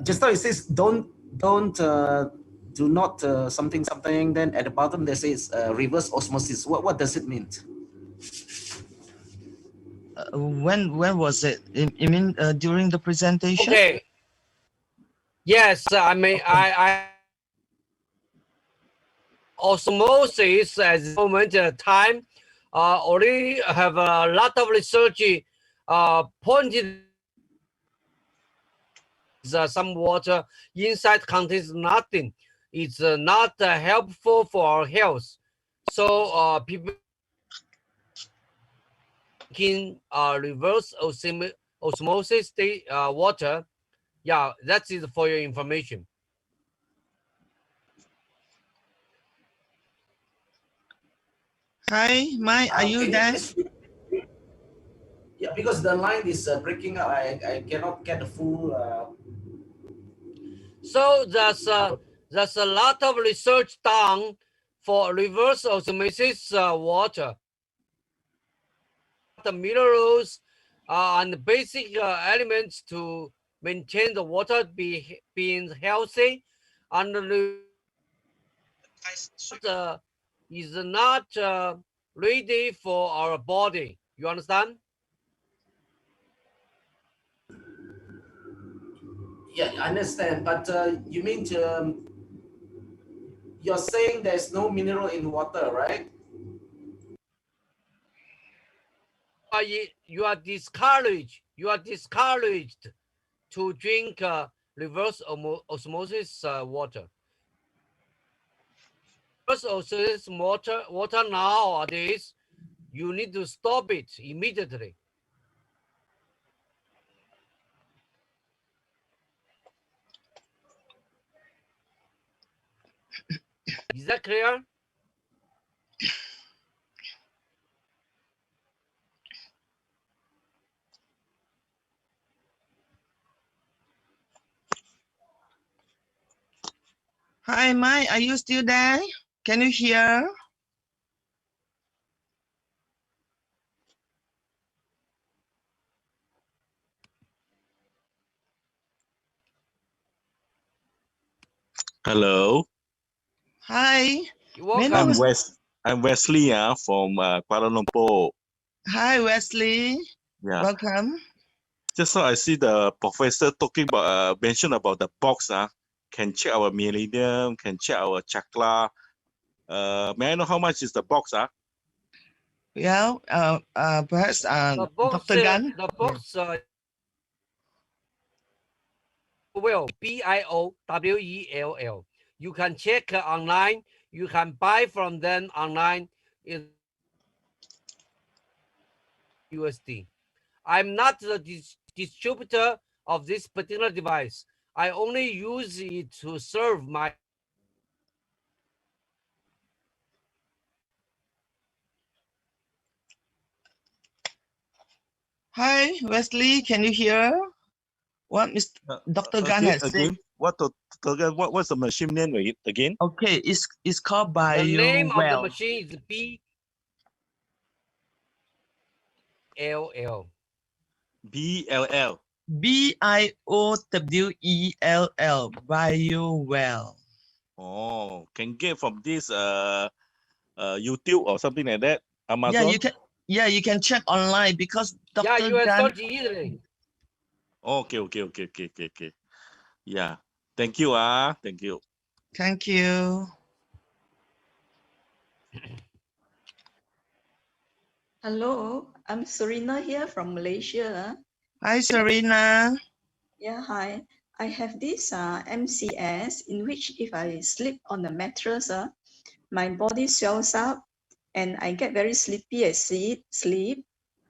Just now it says do not something. Then at the bottom there says reverse osmosis. What does it mean? When was it? You mean during the presentation? Okay. Yes, I mean I osmosis at the moment time already have a lot of research pointed some water inside contains nothing. It's not helpful for our health. So people can reverse osmosis water. Yeah, that is for your information. Hi, Mai, are you there? Yeah, because the line is breaking up. I cannot get the full. So there's a lot of research done for reverse osmosis water. The minerals and basic elements to maintain the water being healthy, and is not ready for our body. You understand? Yeah, I understand. But you mean you're saying there's no mineral in water, right? You are discouraged. You are discouraged to drink reverse osmosis water. Reverse osmosis water nowadays, you need to stop it immediately. Is that clear? Hi, Mai, are you still there? Can you hear? Hello. Hi. You're welcome. I'm Wesley from Kuala Lumpur. Hi, Wesley. Yeah. Welcome. Just now I see the professor talking about mention about the box. Can check our meridian, can check our chakra. May I know how much is the box? Yeah. Perhaps Dr. Gan. The box. Well, BIOWELL. You can check online. You can buy from them online. USD. I'm not the distributor of this particular device. I only use it to serve my. Hi, Wesley. Can you hear what Dr. Gan has said? What's the machine name again? Okay, it's called BioWell. The name of the machine is BLL. BLL. BIOWELL. BioWell. Oh, can get from this YouTube or something like that. Amazon. Yeah, you can check online because Dr. Yeah, you Gan. search easily. Okay. Yeah. Thank you. Thank you. Thank you. Hello, I'm Serena here from Malaysia. Hi, Serena. Yeah, hi. I have this MCS in which if I sleep on the mattress, my body swells up and I get very sleepy. I sleep.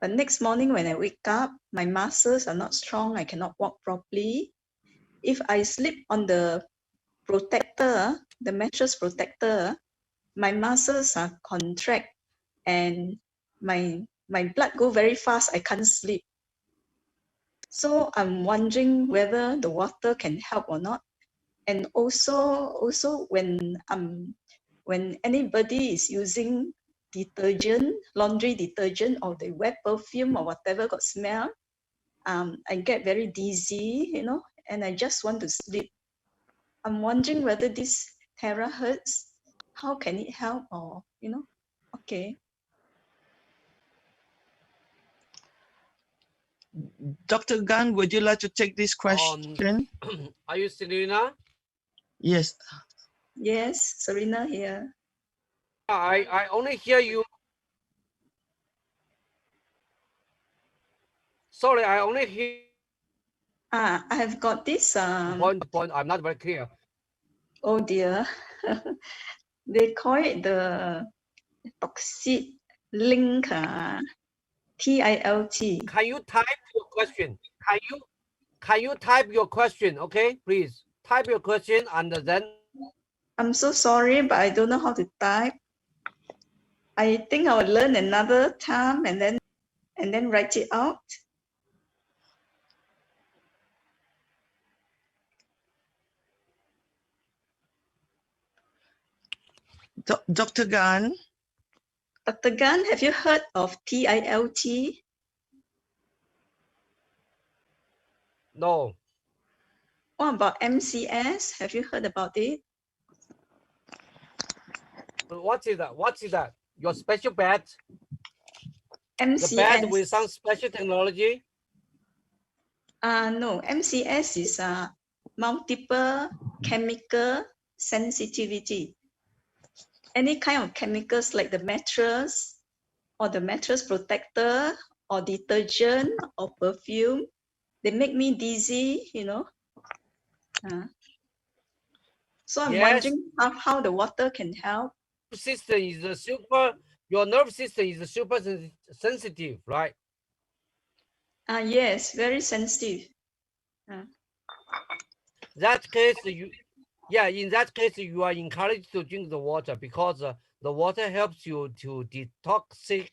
But next morning when I wake up, my muscles are not strong. I cannot walk properly. If I sleep on the protector, the mattress protector, my muscles are contract and my blood go very fast. I can't sleep. So I'm wondering whether the water can help or not. And also when anybody is using detergent, laundry detergent, or the wet perfume or whatever got smell, I get very dizzy, and I just want to sleep. I'm wondering whether this terahertz, how can it help, or okay. Dr. Gan, would you like to take this question? Are you Serena? Yes. Yes, Serena here. I only hear you. Sorry, I only hear. I have got this. Point. I'm not very clear. Oh dear. They call it the toxic link. TILT. Can you type your question? Can you type your question? Okay, please type your question and then. I'm so sorry, but I don't know how to type. I think I will learn another time and then write it out. Dr. Gan? Dr. Gan, have you heard of TILT? No. What about MCS? Have you heard about it? What is that? What is that? Your special bed? MCS. The bed with some special technology? No, MCS is multiple chemical sensitivity. Any kind of chemicals like the mattress or the mattress protector or detergent or perfume, they make me dizzy, So I'm wondering how the water can help. System is a super. Your nerve system is super sensitive, right? Yes, very sensitive. That case, in that case, you are encouraged to drink the water because the water helps you to detoxify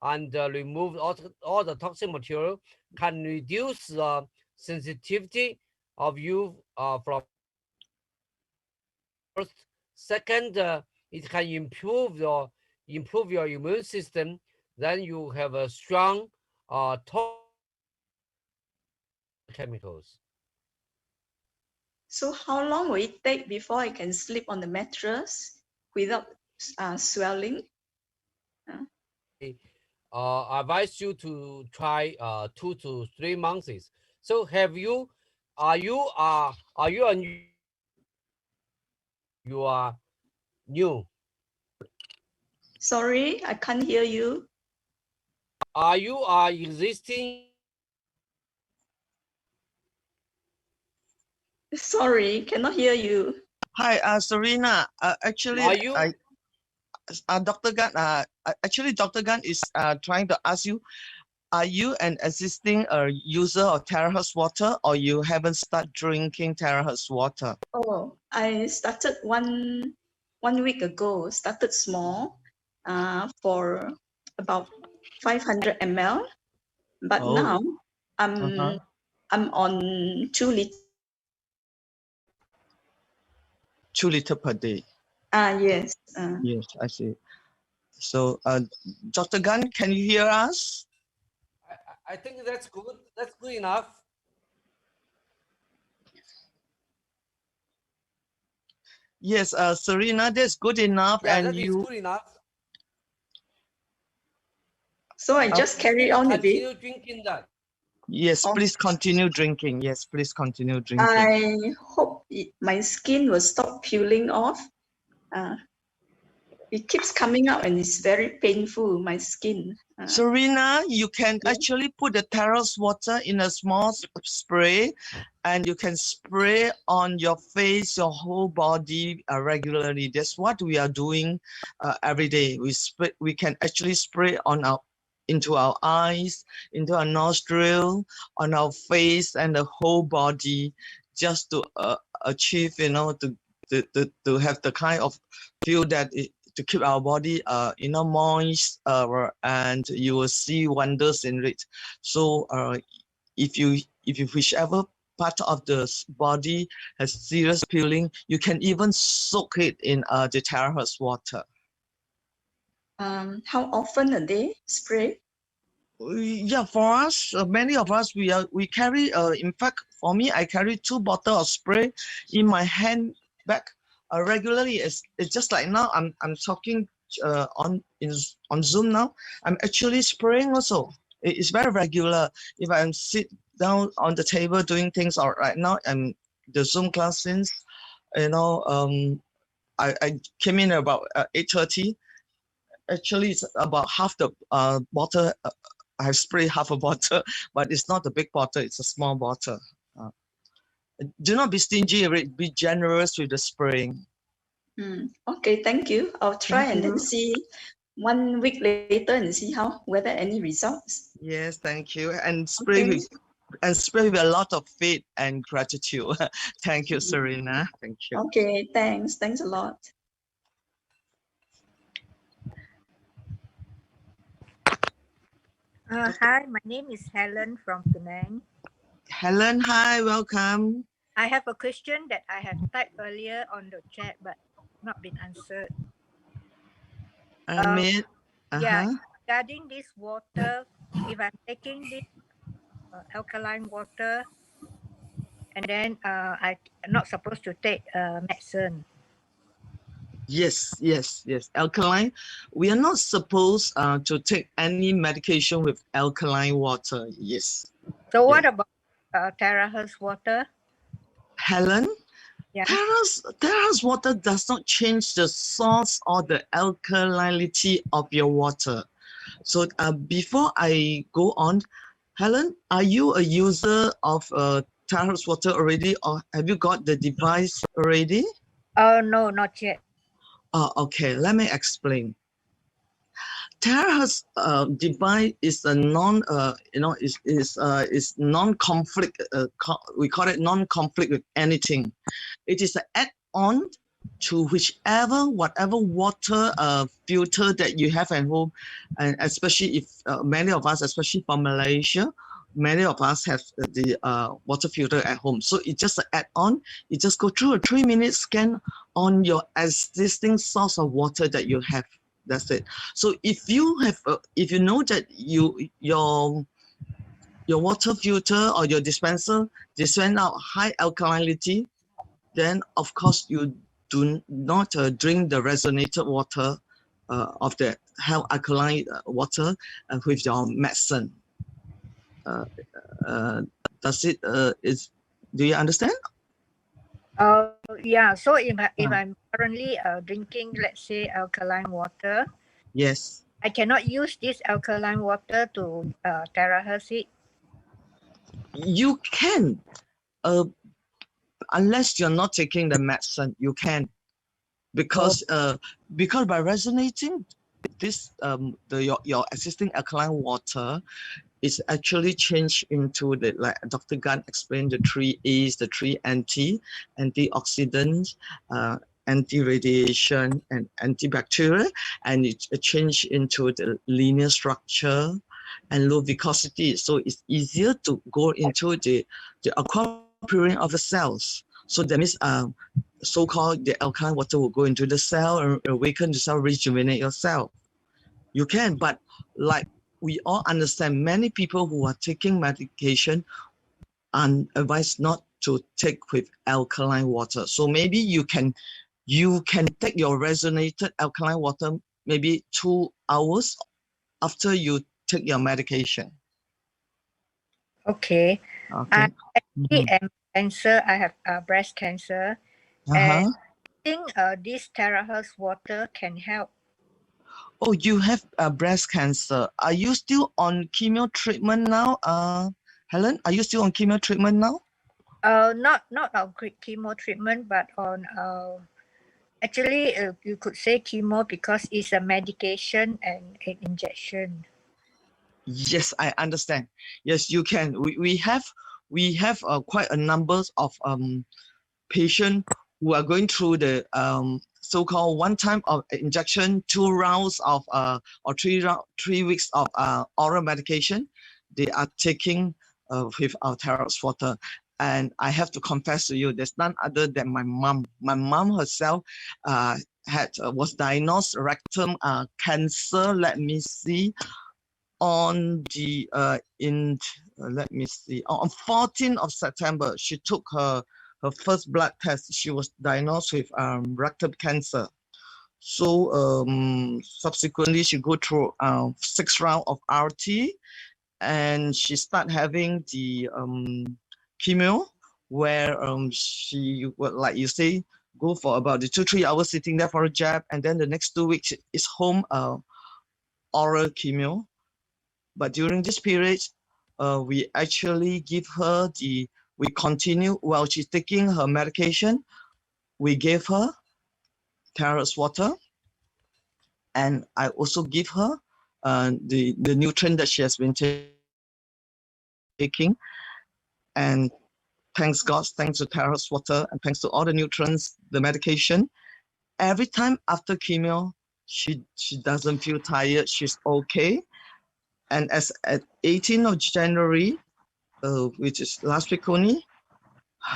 and remove all the toxic material, can reduce the sensitivity of you from first. Second, it can improve your immune system. Then you have a strong chemicals. So how long will it take before I can sleep on the mattress without swelling? I advise you to try 2 to 3 months. So are you new? Sorry, I can't hear you. Are you existing? Sorry, cannot hear you. Hi, Serena. Actually, Are you? Dr. Gan, actually, Dr. Gan is trying to ask you, are you an existing user of terahertz water, or you haven't started drinking terahertz water? Oh, I started one week ago, started small for about 500 ml. But now I'm on 2 liters. 2 liters per day. Yes. Yes, I see. So, Dr. Gan, can you hear us? I think that's good. That's good enough. Yes, Serena, that's good enough. Yeah, and that you. is good enough. So I just carry on with it. Continue drinking that. Yes, please continue drinking. Yes, please continue drinking. I hope my skin will stop peeling off. It keeps coming out and it's very painful, my skin. Serena, you can actually put the terahertz water in a small spray, and you can spray on your face, your whole body regularly. That's what we are doing every day. We can actually spray on into our eyes, into our nostril, on our face, and the whole body, just to achieve, to have the kind of feel that to keep our body moist, and you will see wonders in it. So if whichever part of the body has serious peeling, you can even soak it in the terahertz water. How often a day spray? Yeah, for us, many of us, we carry. In fact, for me, I carry 2 bottles of spray in my handbag regularly. It's just like now. I'm talking on Zoom now. I'm actually spraying also. It's very regular. If I'm sit down on the table doing things, or right now I'm the Zoom class since, I came in about 8:30. Actually, it's about half the bottle. I have sprayed half a bottle, but it's not a big bottle. It's a small bottle. Do not be stingy. Be generous with the spraying. Okay, thank you. I'll try Thank and then you. see 1 week later and see whether any results. Yes, thank you. And spray Okay. with a lot of faith and gratitude. Thank you, Serena. Thank you. Okay, thanks. Thanks a lot. Hi, my name is Helen from Penang. Helen, hi, welcome. I have a question that I have typed earlier on the chat, but not been answered. Yeah, regarding this water, if I'm taking this alkaline water, and then I'm not supposed to take medicine. Yes. Alkaline. We are not supposed to take any medication with alkaline water. Yes. So what about terahertz water? Helen? Yeah. Terahertz water does not change the source or the alkalinity of your water. So before I go on, Helen, are you a user of terahertz water already, or have you got the device already? Oh, no, not yet. Okay, let me explain. Terahertz device is a non-conflict. We call it non-conflict with anything. It is an add-on to whatever water filter that you have at home, and especially if many of us, especially from Malaysia, many of us have the water filter at home. So it's just an add-on. You just go through a 3-minute scan on your existing source of water that you have. That's it. So if you have, if you know that your water filter or your dispenser dispense out high alkalinity, then of course you do not drink the resonated water of the high alkaline water with your medicine. Do you understand? Yeah. So if I'm currently drinking, let's say, alkaline water, yes, I cannot use this alkaline water to terahertz it. You can, unless you're not taking the medicine. You can, because by resonating this your existing alkaline water is actually changed into the, like Dr. Gan explained, the 3 A's, the 3 antioxidants, anti-radiation and antibacterial, and it changed into the linear structure and low viscosity. So it's easier to go into the aquaporin of the cells. So that means so-called the alkaline water will go into the cell and awaken the cell, rejuvenate your cell. You can, but like we all understand, many people who are taking medication are advised not to take with alkaline water. So maybe you can take your resonated alkaline water maybe 2 hours after you take your medication. Okay. I actually am cancer. I have breast cancer. And I think this terahertz water can help. Oh, you have breast cancer. Are you still on chemo treatment now, Helen? Are you still on chemo treatment now? Not on chemo treatment, but on actually you could say chemo because it's a medication and an injection. Yes, I understand. Yes, you can. We have quite a number of patients who are going through the so-called one time of injection, 2 rounds of or 3 weeks of oral medication. They are taking with our terahertz water. And I have to confess to you, there's none other than my mom. My mom herself was diagnosed rectum cancer. Let me see, on the let me see, on 14th of September, she took her first blood test. She was diagnosed with rectal cancer. So subsequently, she go through 6 rounds of RT, and she start having the chemo, where she would, like you say, go for about 2-3 hours sitting there for a jab, and then the next 2 weeks is home oral chemo. But during this period, we actually give her we continue while she's taking her medication. We gave her Tarot's water, and I also give her the nutrient that she has been taking. And thanks God, thanks to Tarot's water, and thanks to all the nutrients, the medication, every time after chemo, she doesn't feel tired. She's okay. And as at 18th of January, which is last week only,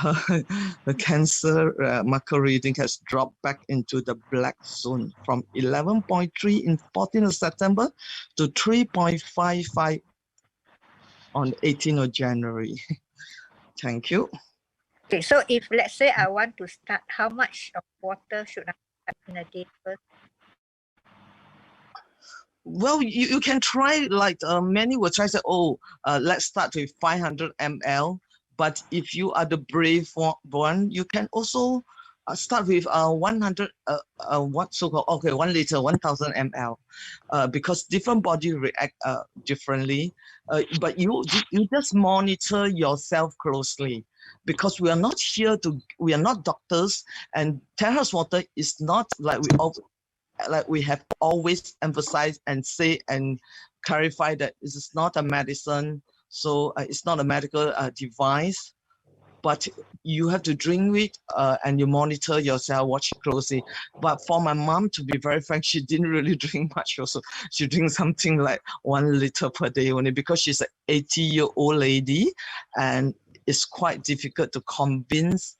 the cancer marker reading has dropped back into the black zone from 11.3 in 14th of September to 3.55 on 18th of January. Thank you. Okay, so if let's say I want to start, how much of water should I have in a day first? Well, you can try, like many will try to say, let's start with 500 ml. But if you are the brave one, you can also start with 100, what so-called, okay, 1 liter, 1000 ml, because different body react differently. But you just monitor yourself closely, because we are not here we are not doctors, and Tarot's water is not like we have always emphasized and say and clarify that this is not a medicine, so it's not a medical device, but you have to drink it and you monitor yourself, watch it closely. But for my mom, to be very frank, she didn't really drink much also. She drinks something like 1 liter per day only, because she's an 80-year-old lady, and it's quite difficult to convince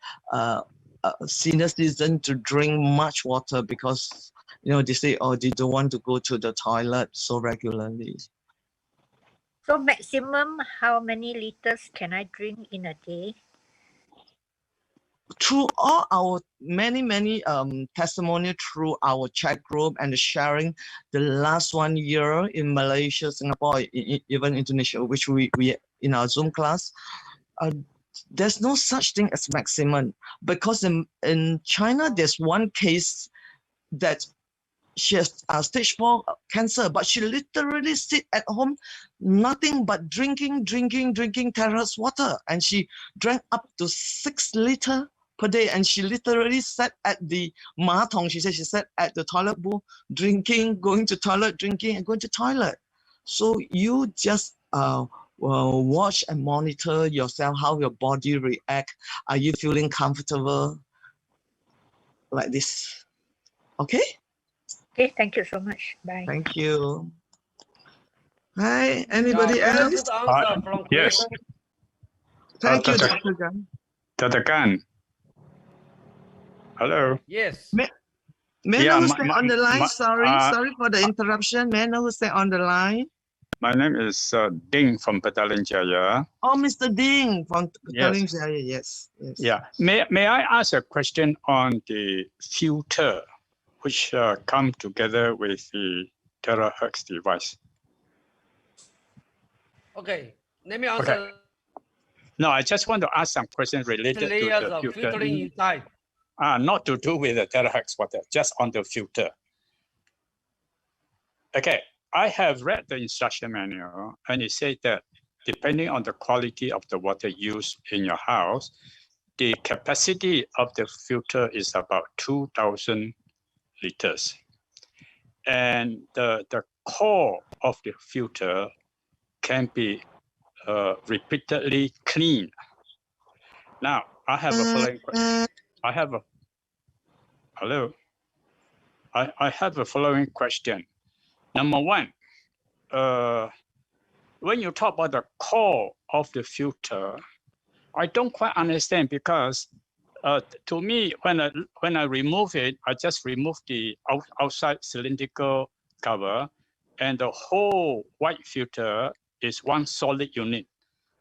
senior citizens to drink much water, because they say, they don't want to go to the toilet so regularly. So maximum, how many liters can I drink in a day? Through all our many testimony through our chat group and the sharing, the last 1 year in Malaysia, Singapore, even Indonesia, which we in our Zoom class, there's no such thing as maximum, because in China, there's one case that she has stage 4 cancer, but she literally sit at home, nothing but drinking Tarot's water, and she drank up to 6 liters per day, and she literally sat at the matong. She said she sat at the toilet bowl, drinking, going to toilet, drinking, and going to toilet. So you just watch and monitor yourself, how your body react. Are you feeling comfortable? Like this. Okay? Okay, thank you so much. Bye. Thank you. Hi, anybody Very else? good answer from Yes. Chris. Thank you, Dr. Dr. Gan. Dr. Gan. Hello. Yes. May I Yeah, know who's on the line? Sorry for the interruption. May I know who's on the line? My name is Ding from Petaling Jaya. Oh, Mr. Ding from Petaling Yes. Jaya. Yes. Yeah. May I ask a question on the filter, which come together with the terahertz device? Okay. Let me answer. Okay. No, I just want to ask some questions related to Layers the of filter. filtering inside. Not to do with the terahertz water, just on the filter. Okay, I have read the instruction manual, and it says that depending on the quality of the water used in your house, the capacity of the filter is about 2,000 liters. And the core of the filter can be repeatedly cleaned. Now, I have a following question. I have a following question. Number one, when you talk about the core of the filter, I don't quite understand, because to me, when I remove it, I just remove the outside cylindrical cover, and the whole white filter is one solid unit.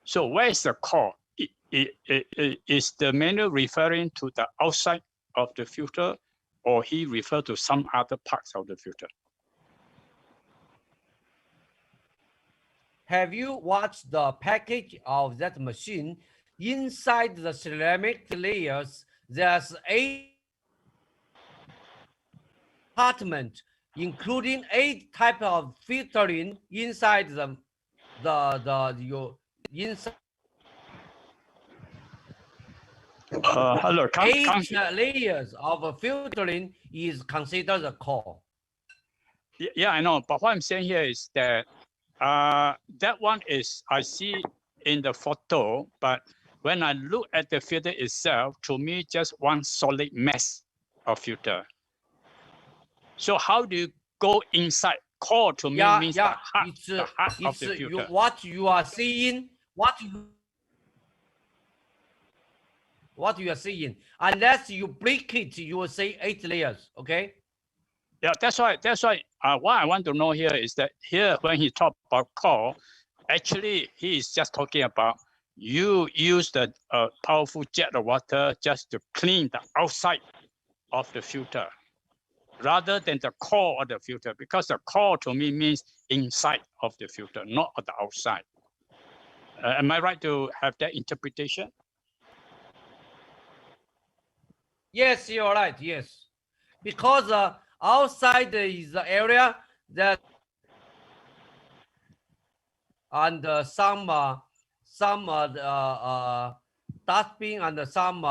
So where is the core? Is the manual referring to the outside of the filter, or he refer to some other parts of the filter? Have you watched the package of that machine? Inside the ceramic layers, there's 8 compartments, including 8 types of filtering inside your inside. Hello, 8 layers of filtering is considered the core. Yeah, I know. But what I'm saying here is that that one is I see in the photo, but when I look at the filter itself, to me, just one solid mass of filter. So how do you go inside? Core to me means the heart, the heart of the filter. What you are seeing, what you are seeing. Unless you break it, you will say 8 layers. Okay. Yeah, that's why. What I want to know here is that here when he talked about core, actually he is just talking about you use the powerful jet of water just to clean the outside of the filter, rather than the core of the filter, because the core to me means inside of the filter, not on the outside. Am I right to have that interpretation? Yes, you're right. Yes, because outside is the area that and some dustbin and some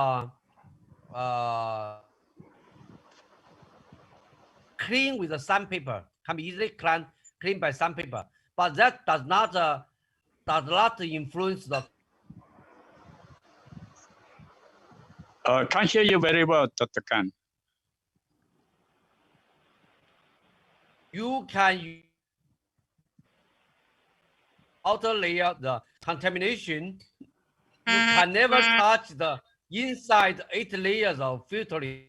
clean with the sandpaper, can be easily clean by sandpaper, but that does not influence the. Can't hear you very well, Dr. Gan. You can use outer layer, the contamination. You can never touch the inside 8 layers of filtering.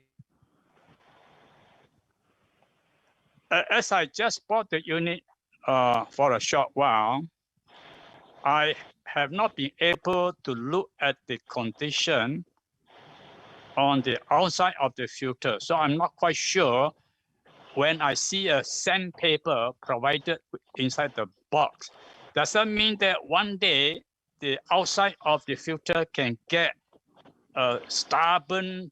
As I just bought the unit for a short while, I have not been able to look at the condition on the outside of the filter. So I'm not quite sure when I see a sandpaper provided inside the box. Does that mean that one day the outside of the filter can get stubborn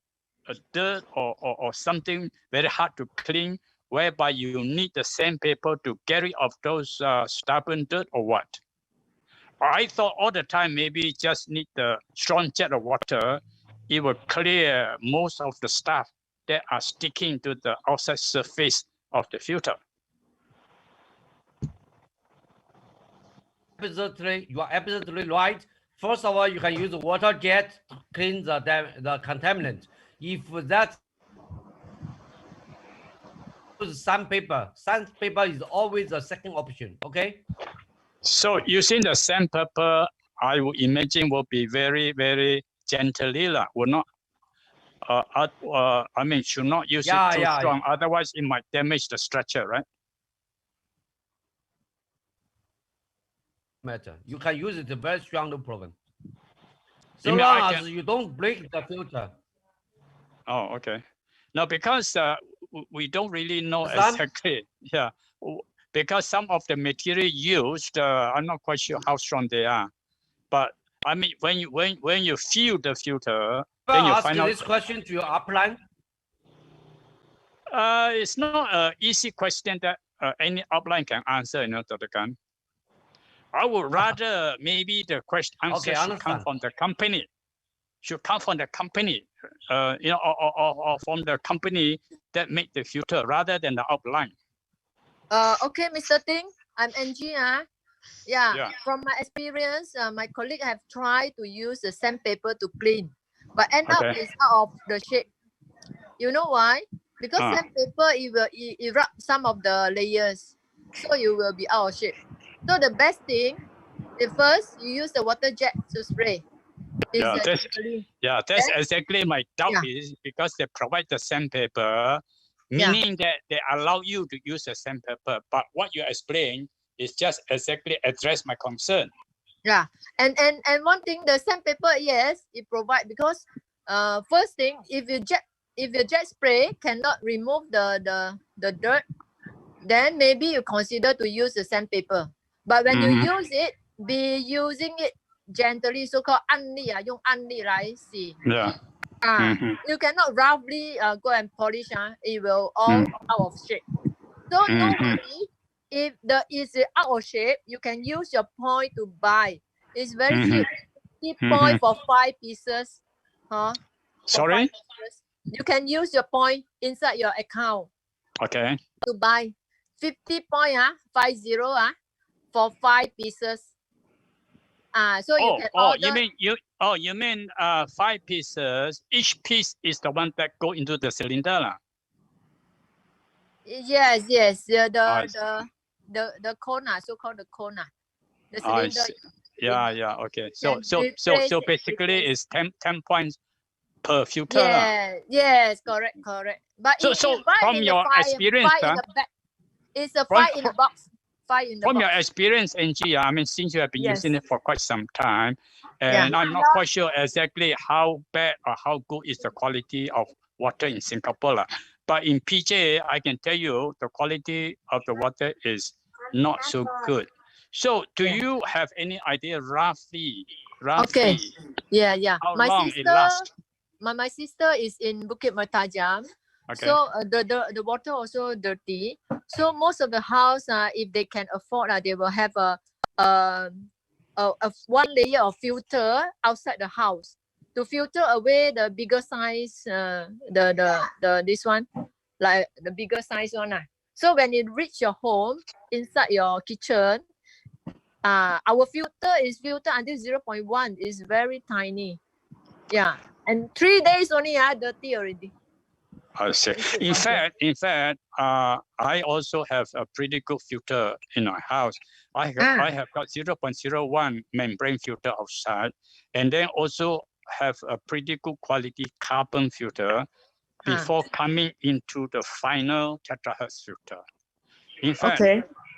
dirt or something very hard to clean, whereby you need the sandpaper to get rid of those stubborn dirt, or what? I thought all the time maybe just need the strong jet of water. It will clear most of the stuff that are sticking to the outside surface of the filter. You are absolutely right. First of all, you can use a water jet to clean the contaminant. If that sandpaper is always the second option. Okay. So using the sandpaper, I would imagine will be very, very gently, will not. I mean, should not use it too strong. Otherwise, it might damage the structure, right? Matter. You can use it very strong, no problem. So long as you don't break the filter. Oh, okay. No, because we don't really know exactly. Yeah, because some of the material used, I'm not quite sure how strong they are. But I mean, when you fill the filter, then you find out. This question to your upline. It's not an easy question that any upline can answer, Dr. Gan. I would rather maybe the question answer should come from the company. Should come from the company, or from the company that make the filter rather than the upline. Okay, Mr. Ting, I'm Angie. Yeah, from my experience, my colleague have tried to use the sandpaper to clean, but end up it's out of the shape. You know why? Because sandpaper, it will erupt some of the layers, so you will be out of shape. So the best thing, first you use the water jet to spray. That's exactly my doubt, is because they provide the sandpaper. meaning that they allow you to use the sandpaper. But what you explain is just exactly address my concern. Yeah, and one thing, the sandpaper, yes, it provide, because first thing, if your jet spray cannot remove the dirt, then maybe you consider to use the sandpaper. But when you use it, be using it gently, so-called 按力啊，用按力来洗。Yeah. You cannot roughly go and polish. It will all out of shape. So no worry. If is out of shape, you can use your point to buy. It's very cheap. 50 point for 5 pieces. Sorry? 5 pieces. You can use your point inside your account. Okay. To buy 50 point, 50 for 5 pieces. So you can order. You mean 5 pieces? Each piece is the one that go into the cylinder, lah. Yes. The cone, so-called the cone. The cylinder. Yeah. Okay. So basically, it's 10 points per filter. Yes, correct. But so from your experience, it's a 5 in the box. 5 in the from box. your experience, Angie, I mean, since you have been using it for quite some time, and Yeah. I'm not quite sure exactly how bad or how good is the quality of water in Singapore. But in PJ, I can tell you the quality of the water is not so good. So do you have any idea roughly Okay. Yeah. how long it lasts? My sister is in Bukit Mertajam. Okay. So the water also dirty. So most of the house, if they can afford, they will have a one layer of filter outside the house to filter away the bigger size, the this one, like the bigger size one. So when it reach your home inside your kitchen, our filter is filtered until 0.1. It's very tiny. Yeah, and 3 days only, dirty already. I see. In fact, I also have a pretty good filter in my house. I have got 0.01 membrane filter outside, and then also have a pretty good quality carbon filter before coming into the final tetrahertz filter. In fact,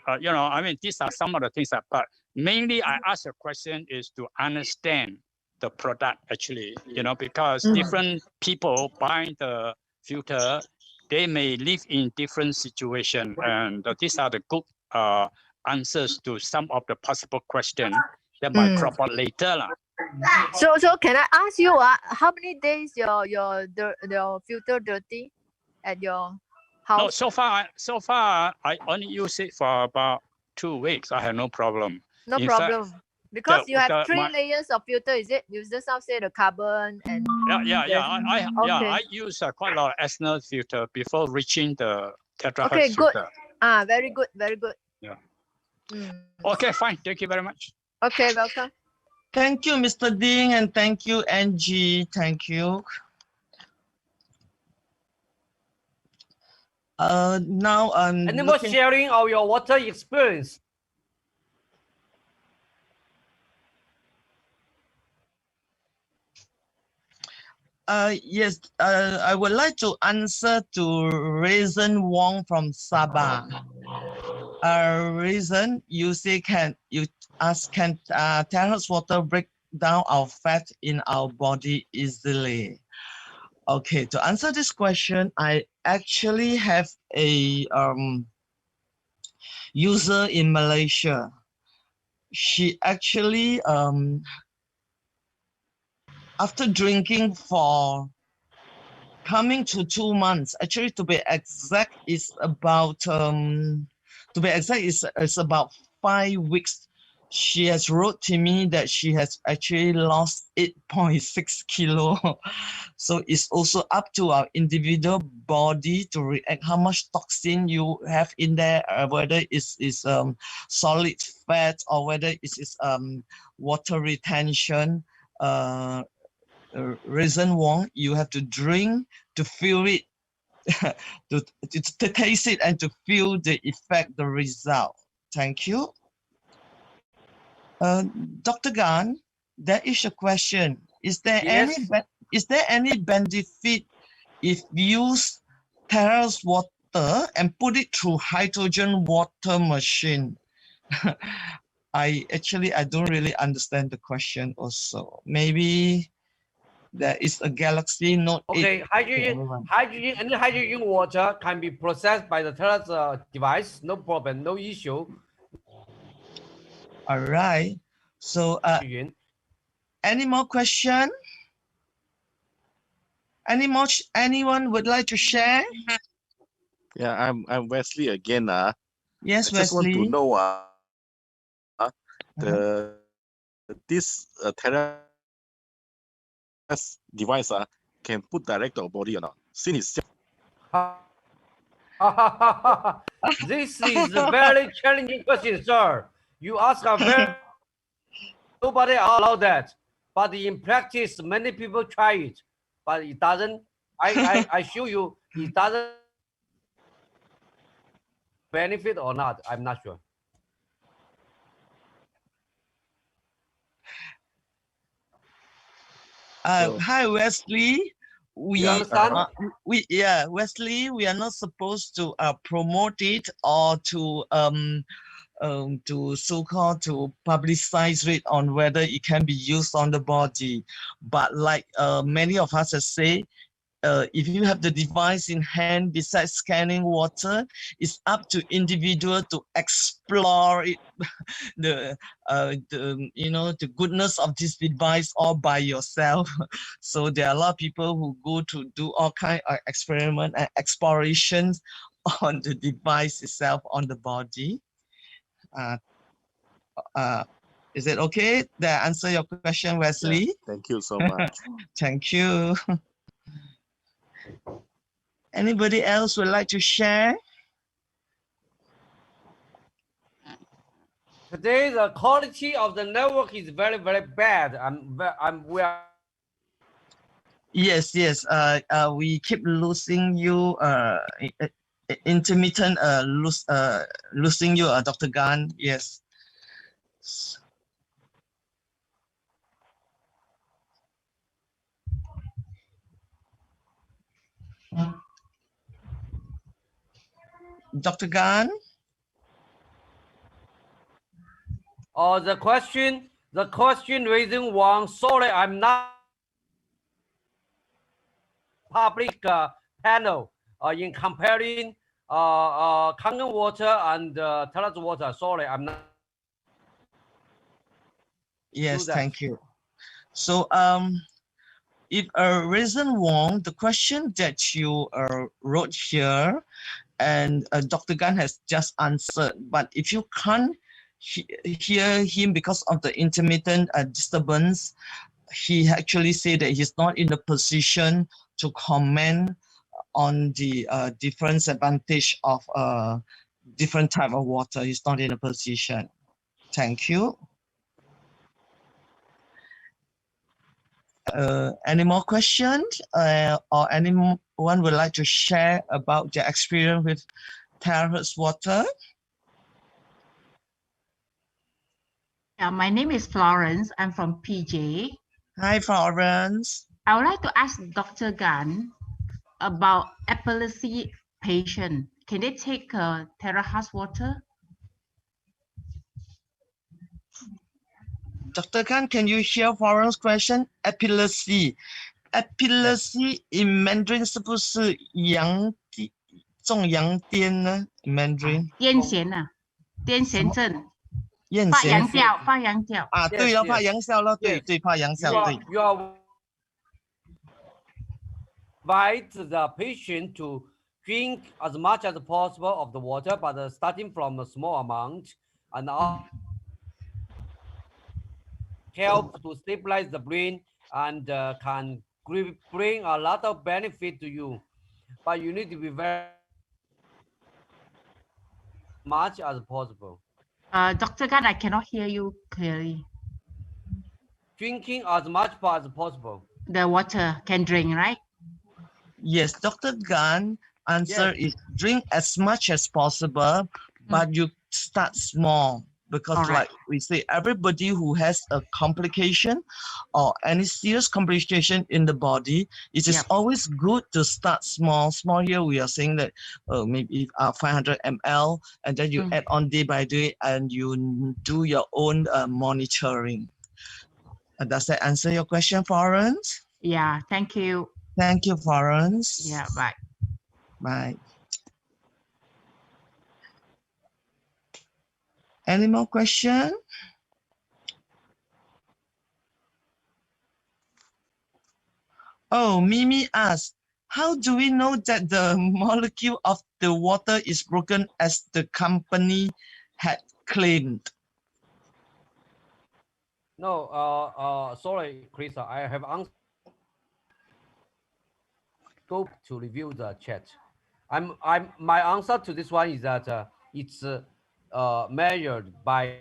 I mean, these are some of the things but mainly I ask a question is to understand the product actually, because different people buying the filter, they may live in different situations, and these are the good answers to some of the possible questions that might crop up later. So can I ask you, how many days your filter dirty at your house? No, so far I only use it for about 2 weeks. I have no problem. No problem. Because you have 3 layers of filter, is it? You just now say the carbon and I use quite a lot of external filter before reaching the tetrahertz good. filter. Very good. Yeah. Okay, fine. Thank you very much. Okay, welcome. Thank you, Mr. Ding, and thank you, Angie. Thank you. Now any more sharing of your water experience? Yes, I would like to answer to Reason Wong from Sabah. Reason, you say can terahertz water break down our fat in our body easily? Okay, to answer this question, I actually have a user in Malaysia. She actually after drinking for coming to 2 months, actually to be exact is about it's about 5 weeks. She has wrote to me that she has actually lost 8.6 kilo. So it's also up to our individual body to react how much toxin you have in there, whether it's solid fat or whether it's water retention. Reason Wong, you have to drink to feel it, to taste it and to feel the effect, the result. Thank you. Dr. Gan, there is a question. Is there any benefit if used terrace water and put it through hydrogen water machine. I don't really understand the question also. Maybe there is a Galaxy Note 8. Okay, any hydrogen water can be processed by the terrace device. No problem, no issue. All right. So, any more question? Anyone would like to share? Yeah, I'm Wesley again. Yes, I just Wesley. want to know this terrace device can put direct to body or not? Since this is a very challenging question, sir. You ask a very nobody allow that, but in practice, many people try it, but it doesn't. I show you, it doesn't benefit or not. I'm not sure. Hi, Wesley. You understand? Wesley, we are not supposed to promote it or to so-called to publicize it on whether it can be used on the body. But like many of us have said, if you have the device in hand, besides scanning water, it's up to individual to explore it, the goodness of this device all by yourself. So there are a lot of people who go to do all kind of experiment and explorations on the device itself on the body. Is it okay? Did I answer your question, Wesley? Yeah, thank you so much. Thank you. Anybody else would like to share? Today, the quality of the network is very, very bad. We are. Yes. We keep losing you. Intermittent losing you, Dr. Gan. Yes. Dr. Gan? The question raising one. Sorry, I'm not public panel in comparing Kangen water and terrace water. Sorry, I'm not. Yes, thank you. So if Reason Wong, the question that you wrote here, and Dr. Gan has just answered, but if you can't hear him because of the intermittent disturbance, he actually said that he's not in the position to comment on the different advantage of different type of water. He's not in a position. Thank you. Any more questions or anyone would like to share about their experience with terrace water? Yeah, my name is Florence. I'm from PJ. Hi, Florence. I would like to ask Dr. Gan about epilepsy patient. Can they take terrace water? Dr. Gan, can you hear Florence's question? Epilepsy in Mandarin 是不是中羊癫呢 ？Mandarin 癫痫啊，癫痫症。发羊吊啊，对了，发羊吊了，对，发羊吊，对。You are advise the patient to drink as much as possible of the water, but starting from a small amount, and help to stabilize the brain and can bring a lot of benefit to you. But you need to be very much as possible. Dr. Gan, I cannot hear you clearly. Drinking as much as possible. The water can drink, right? Yes, Dr. Gan answer is drink as much as possible, but you start small. because like we say, everybody who has a complication or any serious complication in the body, it is always good to start small. Small here we are saying that maybe 500 ml, and then you add on day by day, and you do your own monitoring. Does that answer your question, Florence? Yeah, thank you. Thank you, Florence. Yeah, bye. Bye. Any more questions? Oh, Mimi asked, how do we know that the molecule of the water is broken as the company had claimed? No, sorry, Chris, I have answered. Go to review the chat. My answer to this one is that it's measured by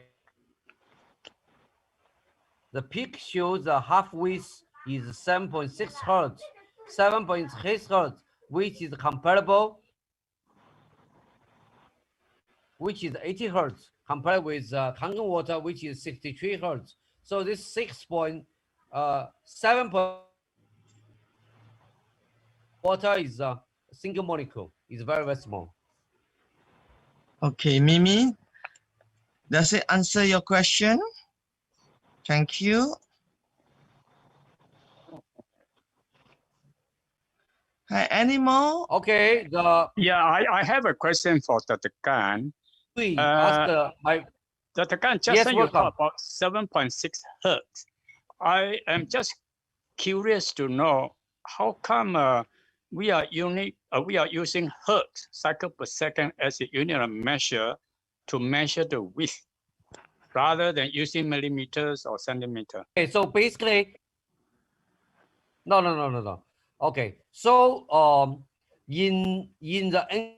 the peak shows the half width is 7.6 hertz, 7.6 hertz, which is comparable, which is 80 hertz, compared with Kangen water, which is 63 hertz. So this 6.7 water is a single molecule. It's very, very small. Okay, Mimi, does it answer your question? Thank you. Hi, any more? Okay, yeah, I have a question for Dr. Gan. Dr. Gan, just when you talk about 7.6 hertz, I am just curious to know how come we are using hertz, cycle per second, as a unit of measure to measure the width, rather than using millimeters or centimeter. Okay, so basically, no. Okay, so in the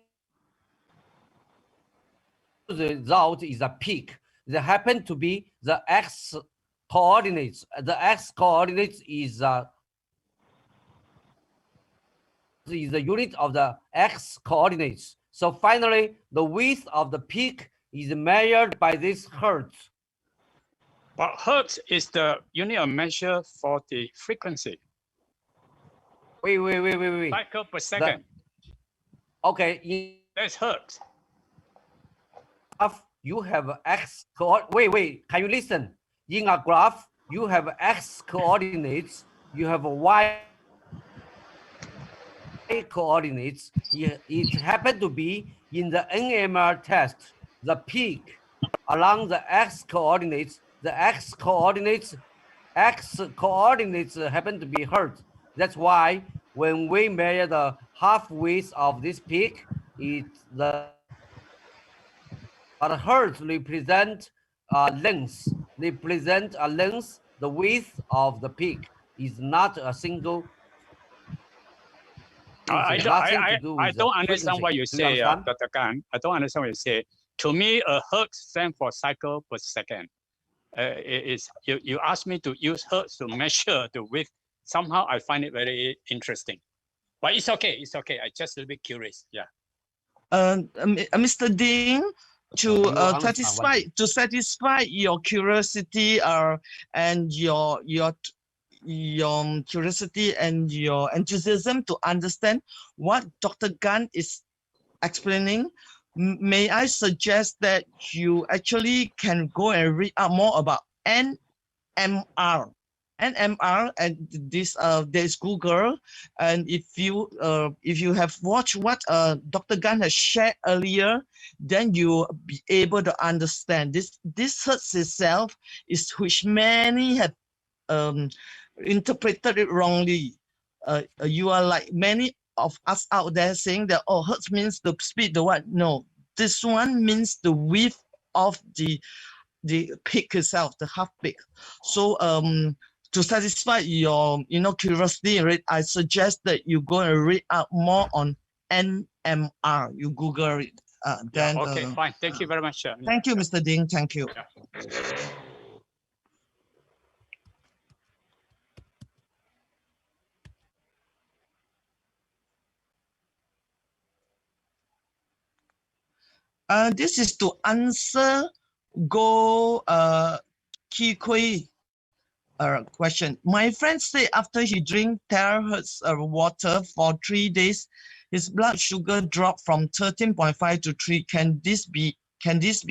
result is a peak. There happen to be the x coordinates. The x coordinates is the unit of the x coordinates. So finally, the width of the peak is measured by this hertz. But hertz is the unit of measure for the frequency. Wait. Cycle per second. Okay. That's hertz. You have x wait. Can you listen? In a graph, you have x coordinates. You have y coordinates. It happened to be in the NMR test. The peak along the x coordinates. The x coordinates happen to be hertz. That's why when we measure the half width of this peak, the hertz represent length. Represent a length. The width of the peak is not a single. I don't understand what you say, Dr. Gan. I don't understand what you say. To me, a hertz stands for cycle per second. You asked me to use hertz to measure the width. Somehow I find it very interesting. But it's okay. It's okay. I just a little bit curious. Yeah. Mr. Ding, to satisfy your curiosity and your curiosity and your enthusiasm to understand what Dr. Gan is explaining, may I suggest that you actually can go and read out more about NMR. NMR, and this there's Google, and if you have watched what Dr. Gan has shared earlier, then you'll be able to understand this hertz itself is which many have interpreted it wrongly. You are like many of us out there saying that, oh, hertz means the speed, the what? No, this one means the width of the peak itself, the half peak. So to satisfy your curiosity, right, I suggest that you go and read out more on NMR. You Google it. Then okay, fine. Thank you very much. Thank you, Mr. Ding. Thank you. This is to answer Go Kikui question. My friend said after he drink terahertz water for 3 days, his blood sugar dropped from 13.5 to 3. Can this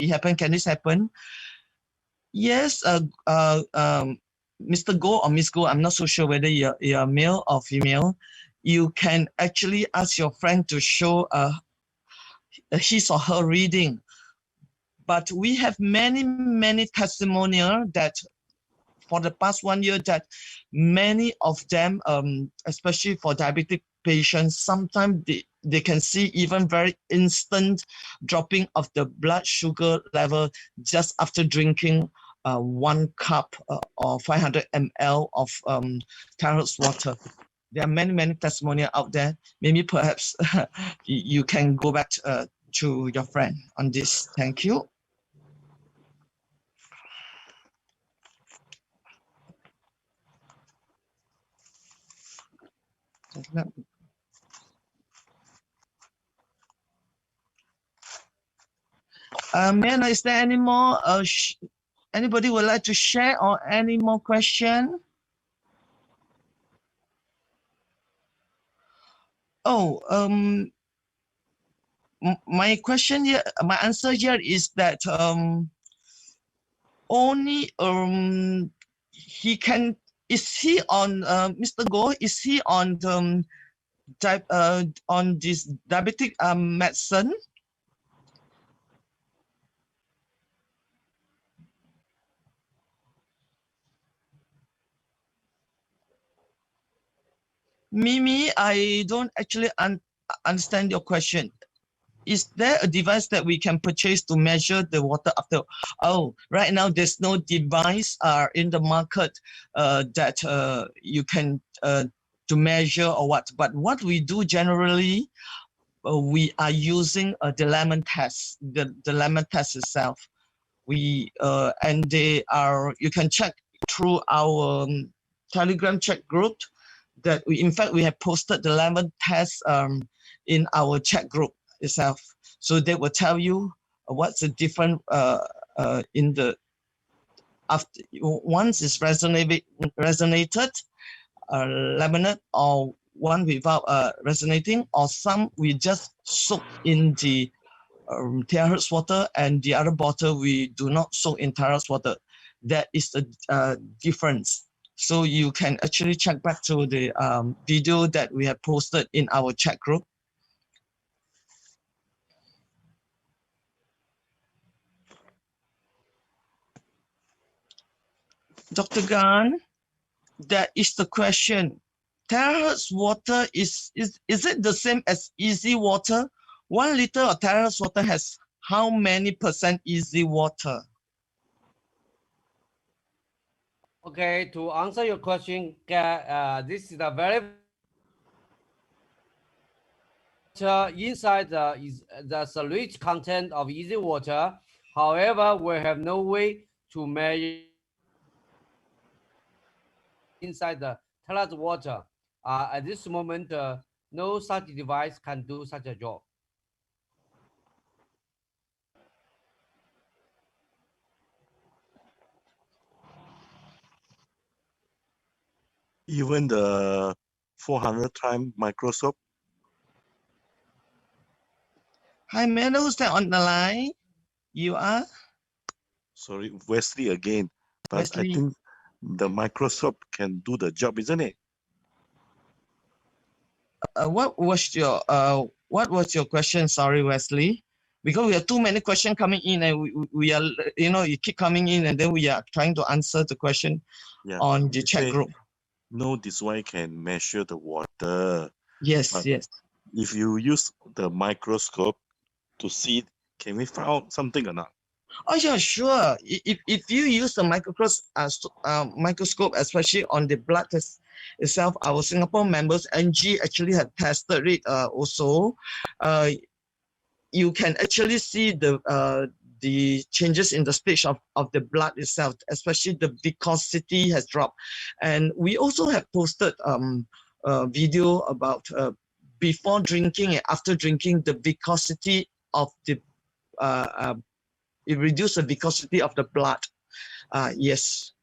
happen? Can this happen? Yes, Mr. Go or Miss Go, I'm not so sure whether you're male or female. You can actually ask your friend to show his or her reading. But we have many testimonials that for the past 1 year that many of them, especially for diabetic patients, sometimes they can see even very instant dropping of the blood sugar level just after drinking 1 cup or 500 ml of terahertz water. There are many testimonials out there. Maybe perhaps you can go back to your friend on this. Thank you. Mena, is there any more? Anybody would like to share or any more question? Oh, my question here, my answer here is that only he can. Is he on Mr. Go? Is he on this diabetic medicine? Mimi, I don't actually understand your question. Is there a device that we can purchase to measure the water after? Oh, right now there's no device in the market that you can to measure or what. But what we do generally, we are using the lemon test, the lemon test itself. We and they are, you can check through our Telegram chat group that in fact we have posted the lemon test in our chat group itself. So they will tell you what's the difference in the after once it's resonated laminate, or one without resonating, or some we just soak in the terahertz water, and the other bottle we do not soak in terahertz water. That is the difference. So you can actually check back to the video that we have posted in our chat group. Dr. Gan, that is the question. Terahertz water is it the same as easy water? 1 liter of terahertz water has how many % easy water? Okay, to answer your question, this is a very inside the rich content of easy water. However, we have no way to measure inside the terahertz water. At this moment, no such device can do such a job. Even the 400 time microscope. Hi, man, who's that on the line? You are? Sorry, Wesley again. But Wesley. I think the microscope can do the job, isn't it? What was your question? Sorry, Wesley, because we have too many questions coming in, and we are, you keep coming in, and then we are trying to answer the question on the chat group. No, this way can measure the water. Yes, but yes. If you use the microscope to see, can we find something or not? Oh yeah, sure. If you use the microscope, especially on the blood test itself, our Singapore members, NG, actually have tested it also. You can actually see the changes in the stage of the blood itself, especially the viscosity has dropped. And we also have posted a video about before drinking and after drinking, the viscosity of the It reduces the viscosity of the blood. Yes.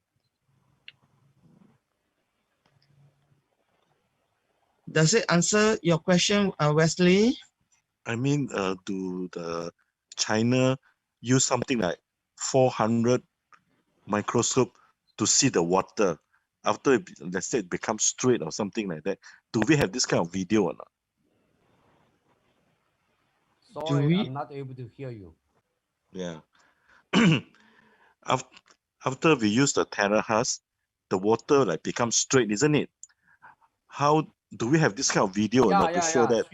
Does it answer your question, Wesley? I mean, do the China use something like 400 microscope to see the water after, let's say, it becomes straight or something like that? Do we have this kind of video or not? Sorry, I'm not able to hear you. Yeah. After we use the terahertz, the water like becomes straight, isn't it? How do we have this kind of video or not to show that?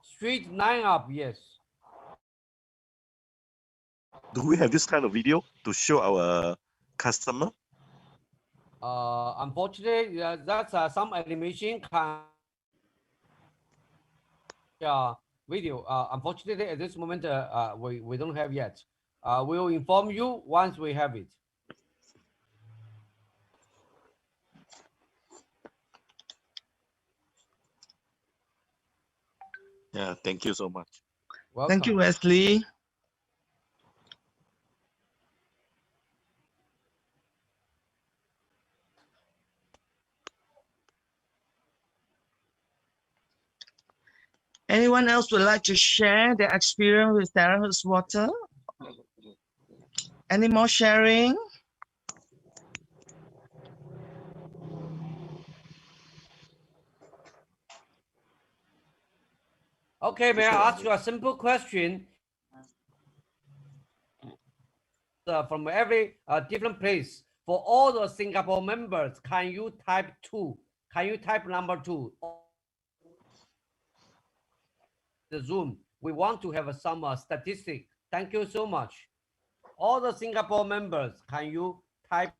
Straight line up, yes. Do we have this kind of video to show our customer? Unfortunately, that's some animation can. Video. Unfortunately, at this moment, we don't have yet. We will inform you once we have it. Yeah, thank you so much. Welcome. Thank you, Wesley. Anyone else would like to share their experience with terahertz water? Any more sharing? Okay, may I ask you a simple question? From every different place, for all the Singapore members, can you type 2? Can you type number 2? The Zoom, we want to have some statistic. Thank you so much. All the Singapore members, can you type?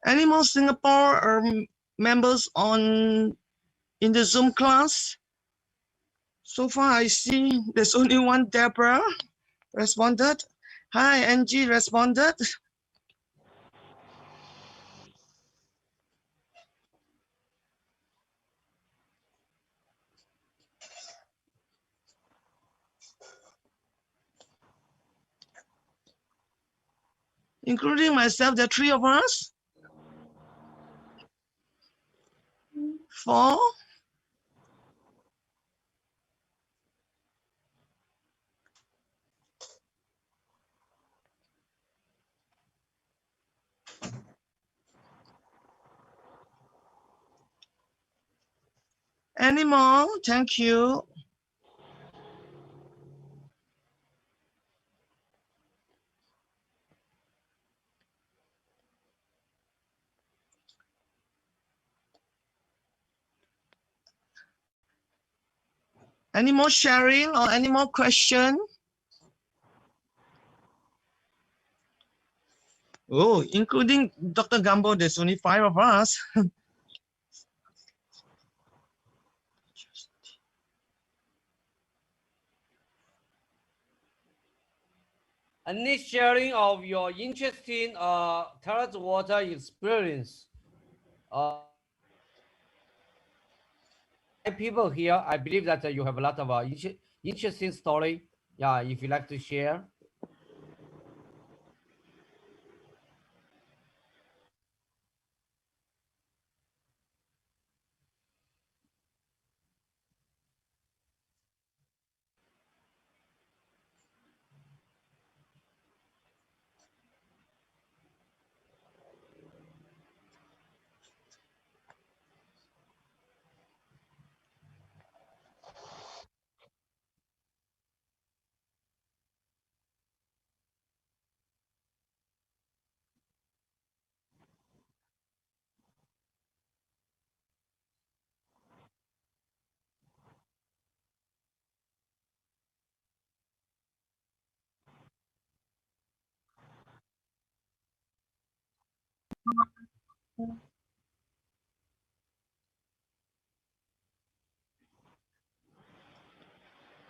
Any more Singapore members in the Zoom class? So far, I see there's only one Deborah responded. Hi, Angie responded. Including myself, there are 3 of us. 4. Any more? Thank you. Any more sharing or any more question? Oh, including Dr. Gan Bo, there's only 5 of us. Any sharing of your interesting terahertz water experience? People here, I believe that you have a lot of interesting story. Yeah, if you like to share.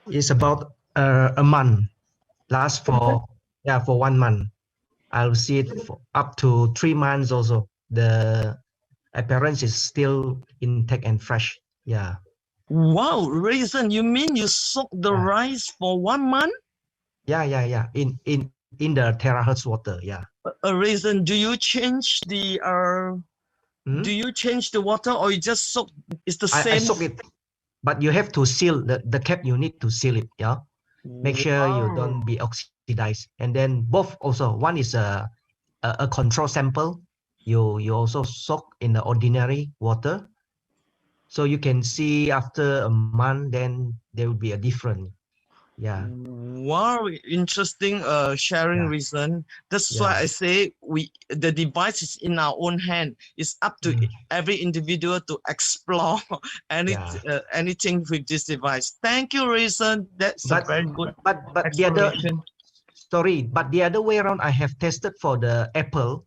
It's about a month. Last for 1 month. I'll see it for up to 3 months also. The appearance is still intact and fresh. Yeah. Wow, Raisin, you mean you soak the rice for 1 month? Yeah. In the terahertz water. Yeah. Raisin, do you change the do you change the water or you just soak? It's the same. I soak it, but you have to seal the cap. You need to seal it. Yeah. Make sure you don't be oxidized. And then both also. One is a control sample. You also soak in the ordinary water, so you can see after a month. Then there will be a difference. Yeah. Wow, interesting sharing reason. That's why I say the device is in our own hand. It's up to every individual to explore anything with this device. Thank you, Reason. That's a very good but the other but the other way around, I have tested for the Apple.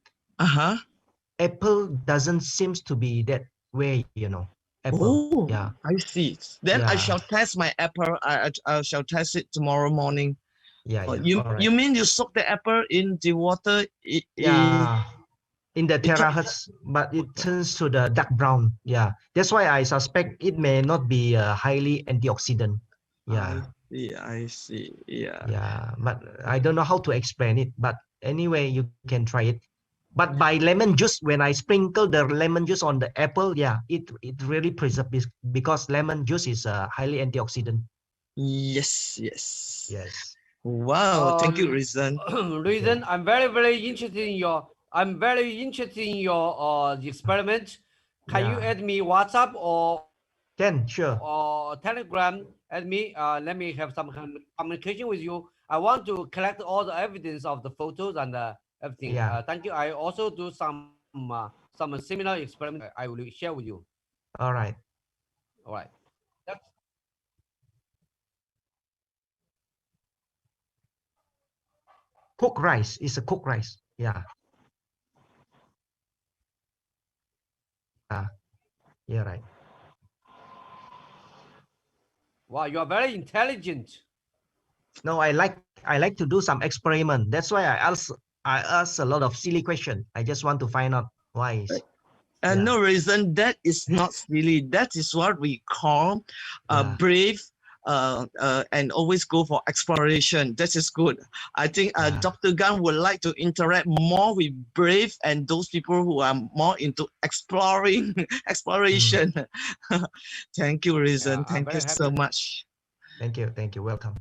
Apple doesn't seems to be that way, you know. Apple. Oh, I see. Then I shall test my apple. I shall test it tomorrow morning. You mean you soak the apple in the water? In the terahertz, but it turns to the dark brown. Yeah, that's why I suspect it may not be highly antioxidant. I see. But I don't know how to explain it. But anyway, you can try it. But by lemon juice, when I sprinkle the lemon juice on the apple, it really preserves, because lemon juice is highly antioxidant. Yes. Wow, thank you, Reason. Reason, I'm very interested in your. I'm very interested in your experiment. Can you add me WhatsApp or? Can, sure. Or Telegram. Add me. Let me have some communication with you. I want to collect all the evidence of the photos and everything. Thank you. I also do some similar experiment. I will share with you. All right. Cooked rice is a cooked rice. Yeah, right. Wow, you are very intelligent. No, I like to do some experiment. That's why I ask a lot of silly questions. I just want to find out why. No, Reason, that is not silly. That is what we call brave and always go for exploration. That is good. I think Dr. Gan would like to interact more with brave and those people who are more into exploration. Thank you, Reason. Thank you so much. Thank you. Welcome.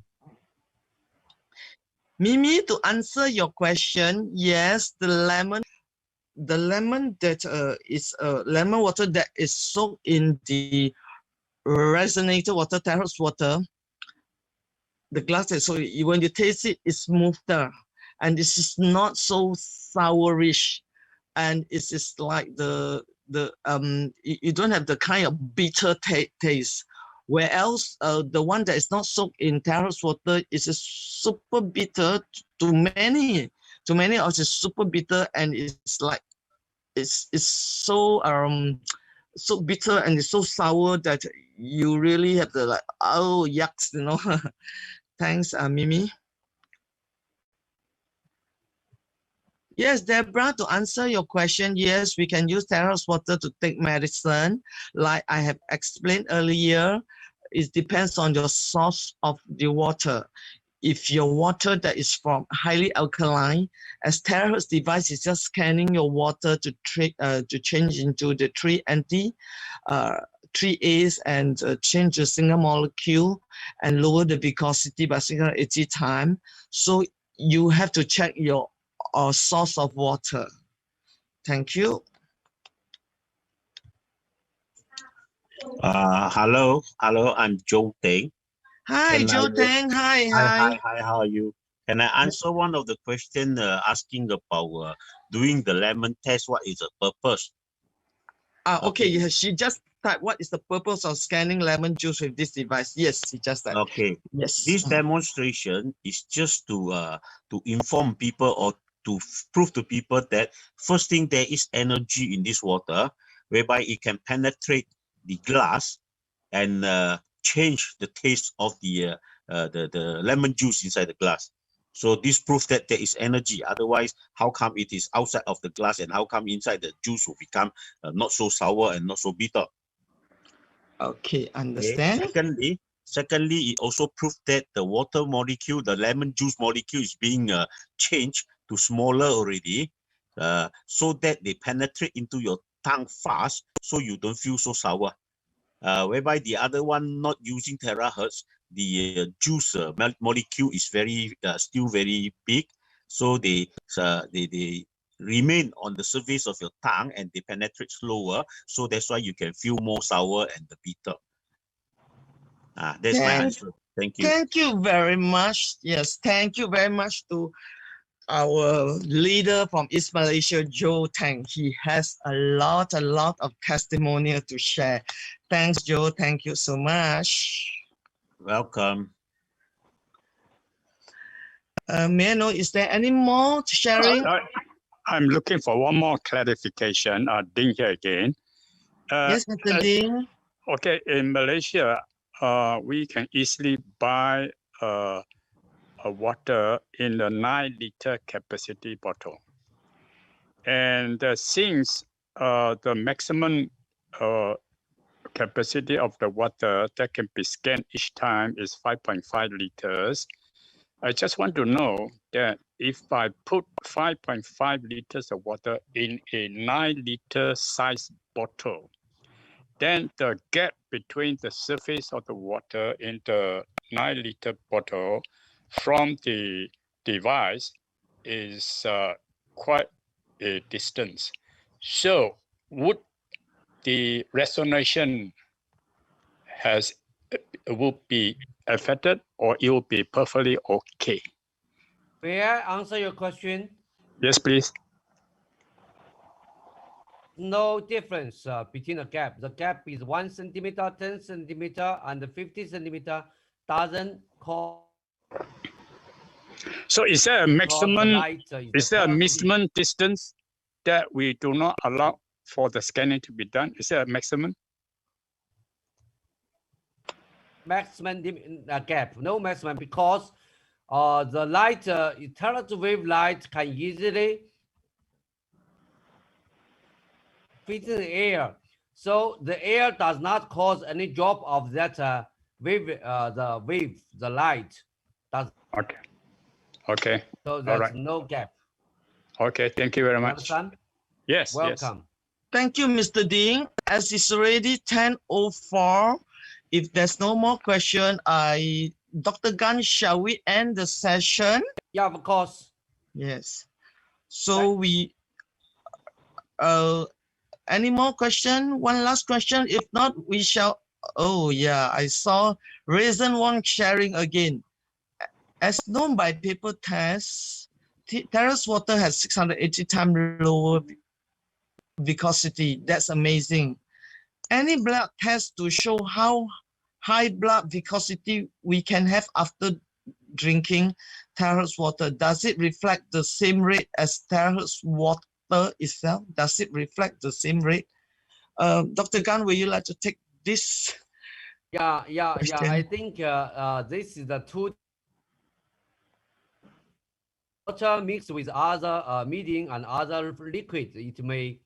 Mimi, to answer your question, yes, the lemon that is lemon water that is soaked in the resonator water, terahertz water, the glass that, so when you taste it, it's smoother and this is not so sourish, and it's just like you don't have the kind of bitter taste. Whereas the one that is not soaked in terahertz water is super bitter to many. To many, it's super bitter, and it's like it's so so bitter and it's so sour that you really have to yucks, you know. Thanks, Mimi. Yes, Deborah, to answer your question, yes, we can use terahertz water to take medicine. Like I have explained earlier, it depends on your source of the water. If your water that is from highly alkaline, as terahertz device is just scanning your water to change into the 3As and change the single molecule and lower the viscosity by single 80 times. So you have to check your source of water. Thank you. Hello, I'm Joe Teng. Hi, Joe Teng. Hi. Hi, how are you? Can I answer one of the questions asking about doing the lemon test? What is the purpose? Okay. Yeah, she just typed, what is the purpose of scanning lemon juice with this device? Yes, she just typed. Okay. Yes. This demonstration is just to inform people or to prove to people that first thing, there is energy in this water, whereby it can penetrate the glass and change the taste of the lemon juice inside the glass. So this proves that there is energy. Otherwise, how come it is outside of the glass, and how come inside the juice will become not so sour and not so bitter? Okay, understand. Okay. Secondly, it also proved that the water molecule, the lemon juice molecule, is being changed to smaller already, so that they penetrate into your tongue fast, so you don't feel so sour. Whereby the other one, not using terahertz, the juice molecule is still very big, so they remain on the surface of your tongue and they penetrate slower, so that's why you can feel more sour and the bitter. That's my answer. Thank you. Thank you very much. Yes, thank you very much to our leader from East Malaysia, Joe Tang. He has a lot of testimonial to share. Thanks, Joe. Thank you so much. Welcome. May I know, is there any more sharing? I'm looking for one more clarification. Ding here again. Yes, Mr. Ding. Okay, in Malaysia, we can easily buy a water in a 9-liter capacity bottle. And since the maximum capacity of the water that can be scanned each time is 5.5 liters, I just want to know that if I put 5.5 liters of water in a 9-liter size bottle, then the gap between the surface of the water in the 9-liter bottle from the device is quite a distance. So would the resonation will be affected, or it will be perfectly okay? May I answer your question? Yes, please. No difference between the gap. The gap is 1 centimeter, 10 centimeter, and 50 centimeter doesn't cause. So is there a maximum? Is there a maximum distance that we do not allow for the scanning to be done? Is there a maximum? Maximum gap, no maximum, because the light, terahertz wave light can easily fit in the air, so the air does not cause any drop of that wave, the light. Does. Okay. Okay. So there's no gap. Okay. Thank you very much. Understand? Yes. Welcome. Yes. Thank you, Mr. Ding. As it's already 10:04, if there's no more question, Dr. Gan, shall we end the session? Yeah, of course. Yes. So we, any more question? One last question. If not, we shall. Oh yeah, I saw Raisin Wang sharing again. As known by paper tests, terrace water has 680 times lower viscosity. That's amazing. Any blood test to show how high blood viscosity we can have after drinking terrace water? Does it reflect the same rate as terrace water itself? Does it reflect the same rate? Dr. Gan, will you like to take this? Yeah. Question? I think this is the two water mixed with other medium and other liquid. It may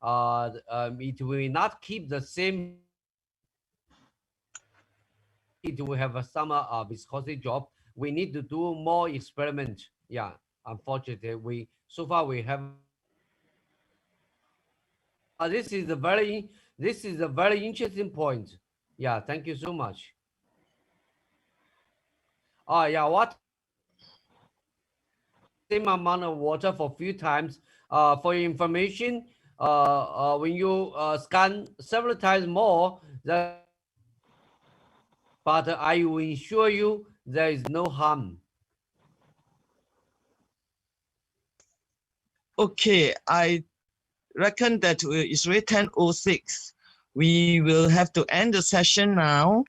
not keep the same. It will have some viscosity drop. We need to do more experiment. Yeah, unfortunately, so far we have. This is a very interesting point. Yeah, thank you so much. Yeah, what? Same amount of water for a few times. For your information, when you scan several times more, but I will ensure you there is no harm. Okay, I reckon that it's already 10:06. We will have to end the session now.